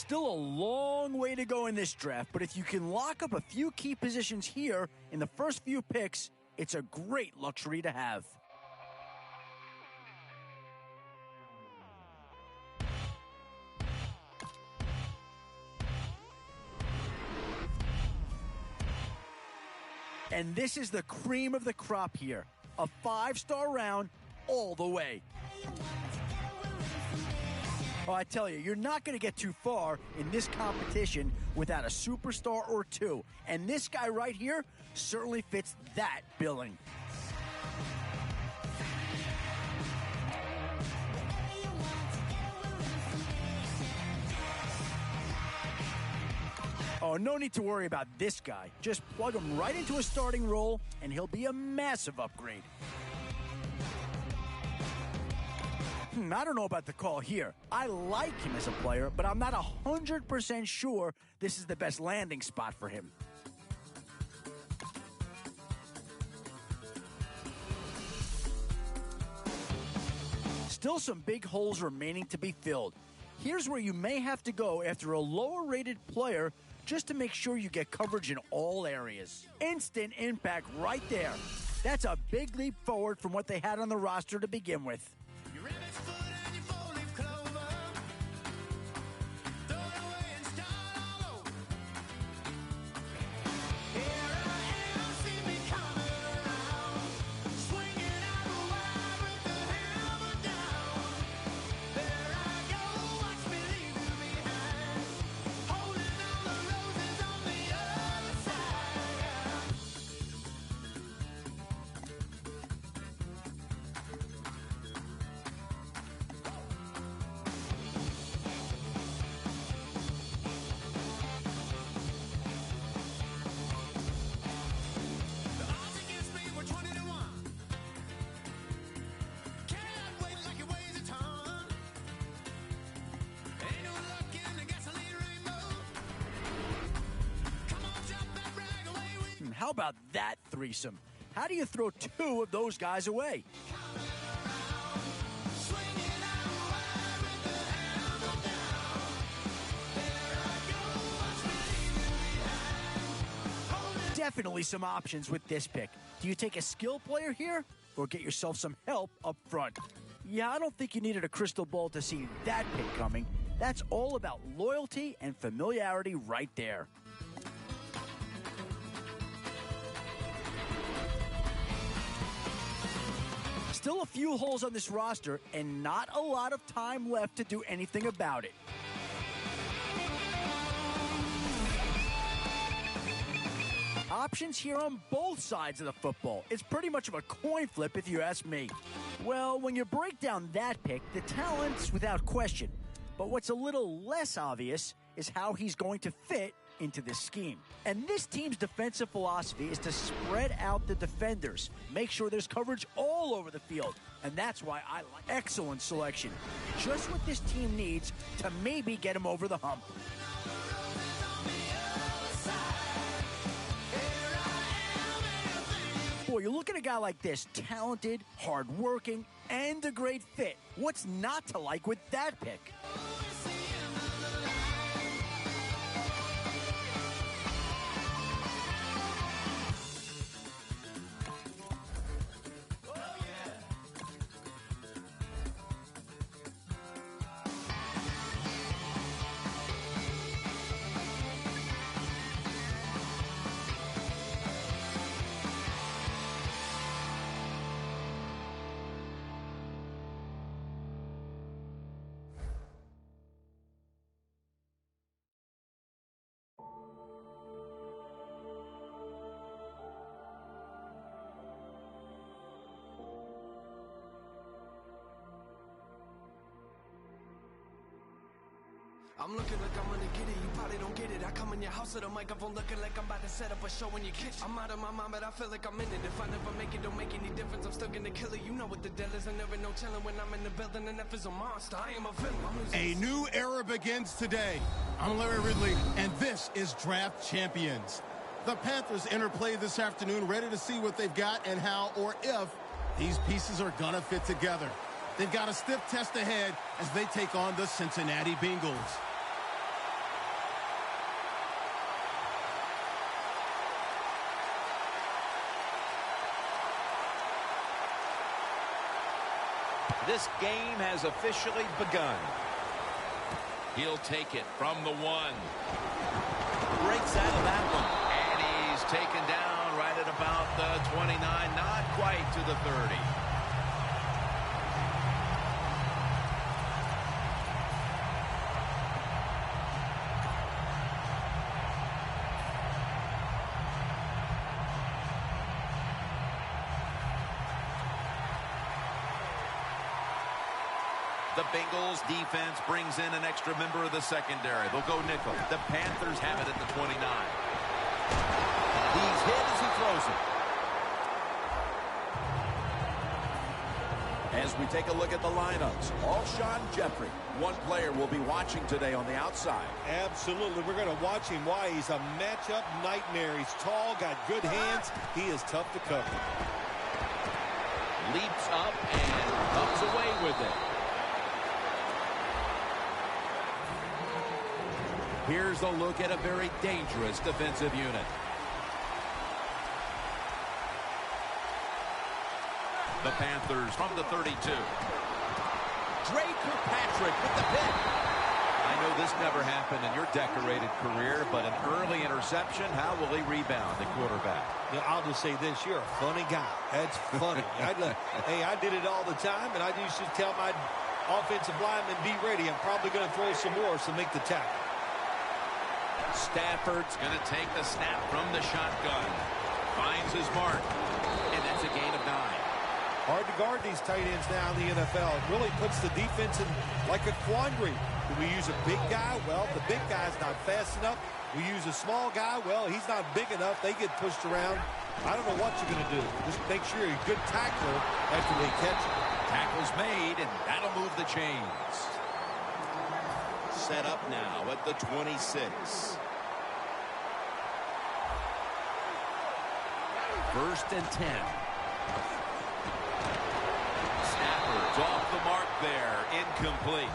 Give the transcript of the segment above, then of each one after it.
Still a long way to go in this draft, but if you can lock up a few key positions here in the first few picks, it's a great luxury to have. And this is the cream of the crop here. A 5-star round all the way. Oh, I tell you, you're not going to get too far in this competition without a superstar or two. And this guy right here certainly fits that billing. Oh, no need to worry about this guy. Just plug him right into a starting role, and he'll be a massive upgrade. I don't know about the call here. I like him as a player, but I'm not 100% sure this is the best landing spot for him. Still some big holes remaining to be filled. Here's where you may have to go after a lower-rated player just to make sure you get coverage in all areas. Instant impact right there. That's a big leap forward from what they had on the roster to begin with. How about that threesome? How do you throw two of those guys away? Definitely some options with this pick. Do you take a skill player here or get yourself some help up front? Yeah, I don't think you needed a crystal ball to see that pick coming. That's all about loyalty and familiarity right there. Still a few holes on this roster and not a lot of time left to do anything about it. Options here on both sides of the football. It's pretty much of a coin flip if you ask me. Well, when you break down that pick, the talent's without question. But what's a little less obvious is how he's going to fit into this scheme. And this team's defensive philosophy is to spread out the defenders, make sure there's coverage all over the field. And that's why I like excellent selection. Just what this team needs to maybe get him over the hump. Boy, you look at a guy like this, talented, hardworking, and a great fit. What's not to like with that pick? I'm looking like I'm gonna get it, you probably don't get it. I come in your house with a microphone looking like I'm about to set up a show in your kitchen. I'm out of my mind, but I feel like I'm in it. If I never make it, don't make any difference. I'm still gonna kill it. You know what the deal is. I never know chilling when I'm in the building. And F is a monster. I am a villain. A new era begins today. I'm Larry Ridley, and this is Draft Champions. The Panthers enter play this afternoon, ready to see what they've got and how or if these pieces are gonna fit together. They've got a stiff test ahead as they take on the Cincinnati Bengals. This game has officially begun. He'll take it from the 1. Breaks out of that one. And he's taken down right at about the 29, not quite to the 30. The Bengals defense brings in an extra member of the secondary. They'll go nickel. The Panthers have it at the 29. He's hit as he throws it. As we take a look at the lineups, Alshon Jeffrey, one player we'll be watching today on the outside. Absolutely. We're going to watch him. Why? He's a matchup nightmare. He's tall, got good hands. He is tough to cover. Leaps up and comes away with it. Here's a look at a very dangerous defensive unit. The Panthers from the 32. Dre Kirkpatrick with the pick. I know this never happened in your decorated career, but an early interception, how will he rebound, the quarterback? Yeah, I'll just say this, you're a funny guy. That's funny. Hey, I did it all the time, and I used to tell my offensive linemen, be ready. I'm probably going to throw some more, so make the tackle. Stafford's going to take the snap from the shotgun. Finds his mark. And that's a gain of 9. Hard to guard these tight ends now in the NFL. It really puts the defense in like a quandary. Do we use a big guy? Well, the big guy's not fast enough. We use a small guy. Well, he's not big enough. They get pushed around. I don't know what you're going to do. Just make sure you're a good tackler after they catch it. Tackle's made, and that'll move the chains. Set up now at the 26. First and 10. Stafford's off the mark there. Incomplete.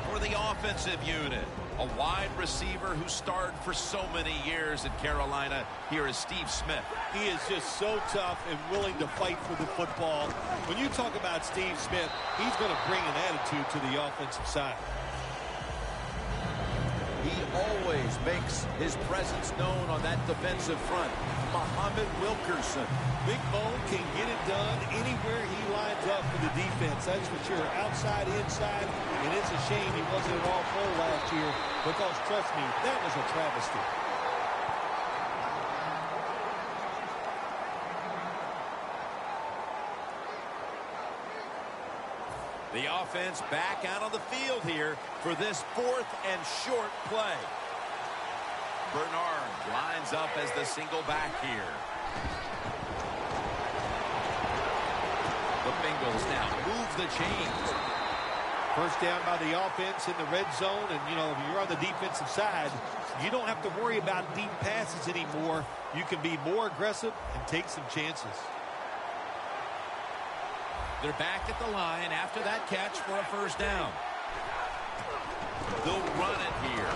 For the offensive unit, a wide receiver who starred for so many years at Carolina. Here is Steve Smith. He is just so tough and willing to fight for the football. When you talk about Steve Smith, he's going to bring an attitude to the offensive side. He always makes his presence known on that defensive front. Muhammad Wilkerson. Big Bone can get it done anywhere he lines up for the defense. That's for sure. Outside, inside. And it's a shame he wasn't at all pro last year because, trust me, that was a travesty. The offense back out on the field here for this 4th and short play. Bernard lines up as the single back here. The Bengals now move the chains. First down by the offense in the red zone. And, you know, if you're on the defensive side, you don't have to worry about deep passes anymore. You can be more aggressive and take some chances. They're back at the line after that catch for a first down. They'll run it here.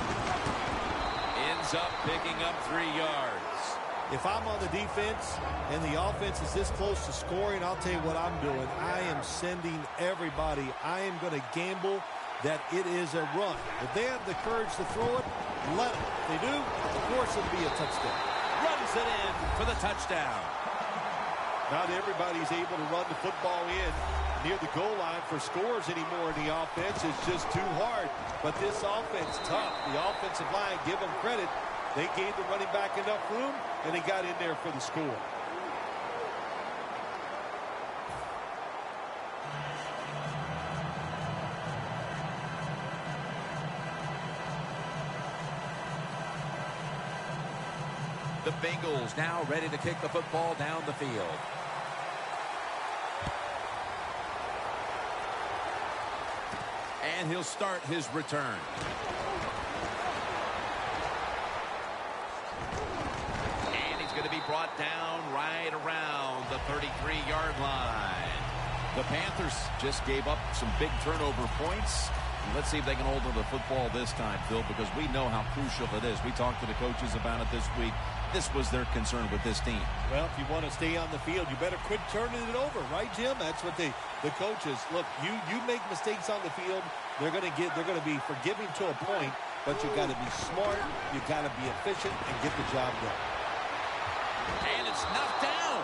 Ends up picking up 3 yards. If I'm on the defense and the offense is this close to scoring, I'll tell you what I'm doing. I am sending everybody. I am going to gamble that it is a run. If they have the courage to throw it, let them. If they do, of course it'll be a touchdown. Runs it in for the touchdown. Not everybody's able to run the football in near the goal line for scores anymore in the offense. It's just too hard. But this offense, tough. The offensive line, give them credit. They gave the running back enough room, and he got in there for the score. The Bengals now ready to kick the football down the field. And he'll start his return. And he's going to be brought down right around the 33-yard line. The Panthers just gave up some big turnover points. Let's see if they can hold on to the football this time, Phil, because we know how crucial it is. We talked to the coaches about it this week. this was their concern with this team. Well, if you want to stay on the field, you better quit turning it over, right, Jim? That's what the coaches look. You make mistakes on the field, they're going to be forgiving to a point, but you got to be smart, you got to be efficient, and get the job done. And it's knocked down.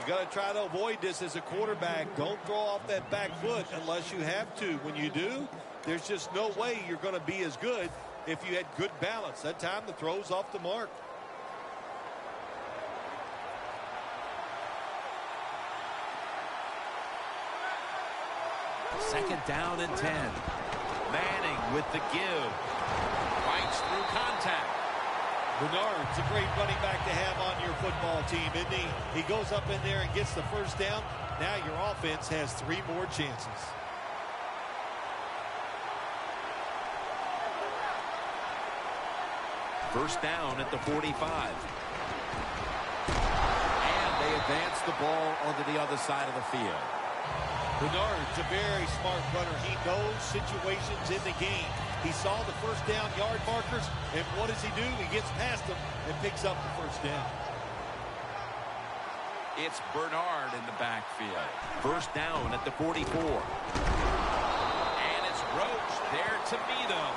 You got to try to avoid this as a quarterback. Don't throw off that back foot unless you have to. When you do, there's just no way you're going to be as good if you had good balance. That time the throw's off the mark. Second down and 10. Manning with the give. Fights through contact. Bernard's a great running back to have on your football team, isn't he? He goes up in there and gets the first down. Now your offense has 3 more chances. First down at the 45. And they advance the ball onto the other side of the field. Bernard's a very smart runner. He knows situations in the game. He saw the first down yard markers, and what does he do? He gets past them and picks up the first down. It's Bernard in the backfield. First down at the 44. And it's Roach there to meet him.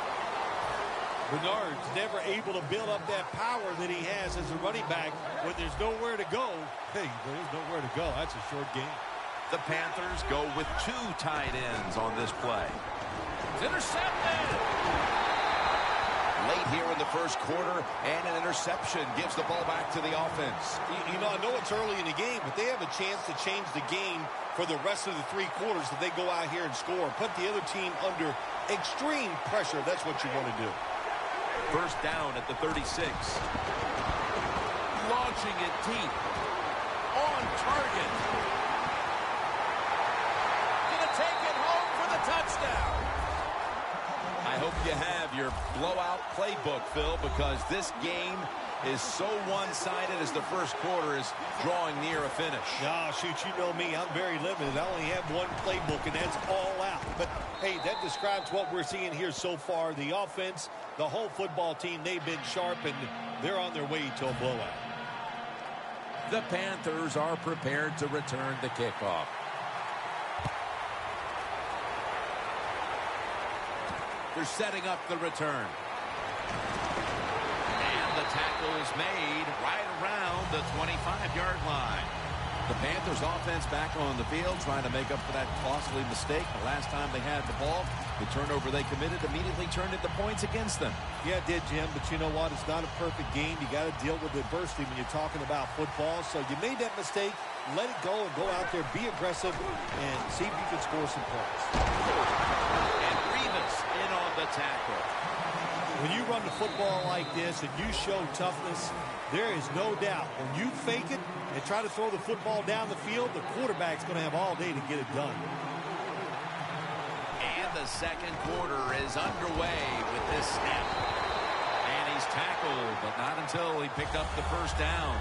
Bernard's never able to build up that power that he has as a running back when there's nowhere to go. Hey, there's nowhere to go. That's a short game. The Panthers go with 2 tight ends on this play. It's intercepted. Late here in the first quarter, and an interception gives the ball back to the offense. You know, I know it's early in the game, but they have a chance to change the game for the rest of the 3 quarters if they go out here and score. Put the other team under extreme pressure. That's what you want to do. First down at the 36. Launching it deep. On target. Gonna take it home for the touchdown. I hope you have your blowout playbook, Phil, because this game is so one-sided as the first quarter is drawing near a finish. Ah, shoot, you know me. I'm very limited. I only have one playbook, and that's all out. But, hey, that describes what we're seeing here so far. The offense, the whole football team, they've been sharp, and they're on their way to a blowout. The Panthers are prepared to return the kickoff. They're setting up the return. And the tackle is made right around the 25-yard line. The Panthers offense back on the field trying to make up for that costly mistake. The last time they had the ball, the turnover they committed immediately turned into points against them. Yeah, it did, Jim, but you know what? It's not a perfect game. You got to deal with adversity when you're talking about football. So you made that mistake. Let it go and go out there, be aggressive, and see if you can score some points. And Revis in on the tackle. When you run the football like this and you show toughness, there is no doubt when you fake it and try to throw the football down the field, the quarterback's going to have all day to get it done. And the second quarter is underway with this snap. And he's tackled, but not until he picked up the first down.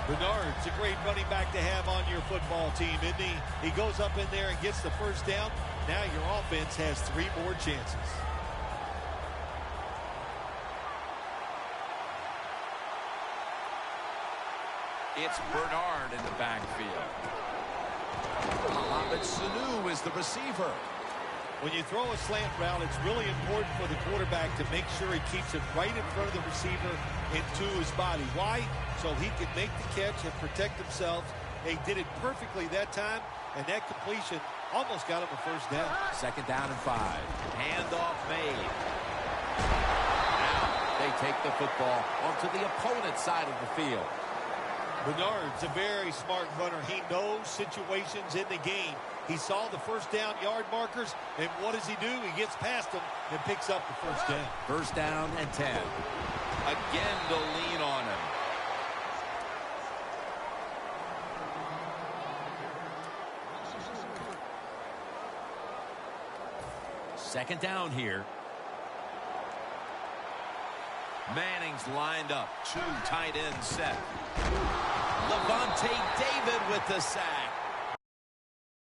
Bernard's a great running back to have on your football team, isn't he? He goes up in there and gets the first down. Now your offense has 3 more chances. It's Bernard in the backfield. Mohamed Sanu is the receiver. When you throw a slant route, it's really important for the quarterback to make sure he keeps it right in front of the receiver into his body. Why? So he can make the catch and protect himself. He did it perfectly that time, and that completion almost got him a first down. Second down and 5. Handoff made. Now they take the football onto the opponent's side of the field. Bernard's a very smart runner. He knows situations in the game. He saw the first down yard markers, and what does he do? He gets past them and picks up the first down. First down and 10. Again to lean on him. Second down here. Manning's lined up. 2 tight ends set. Levante David with the sack.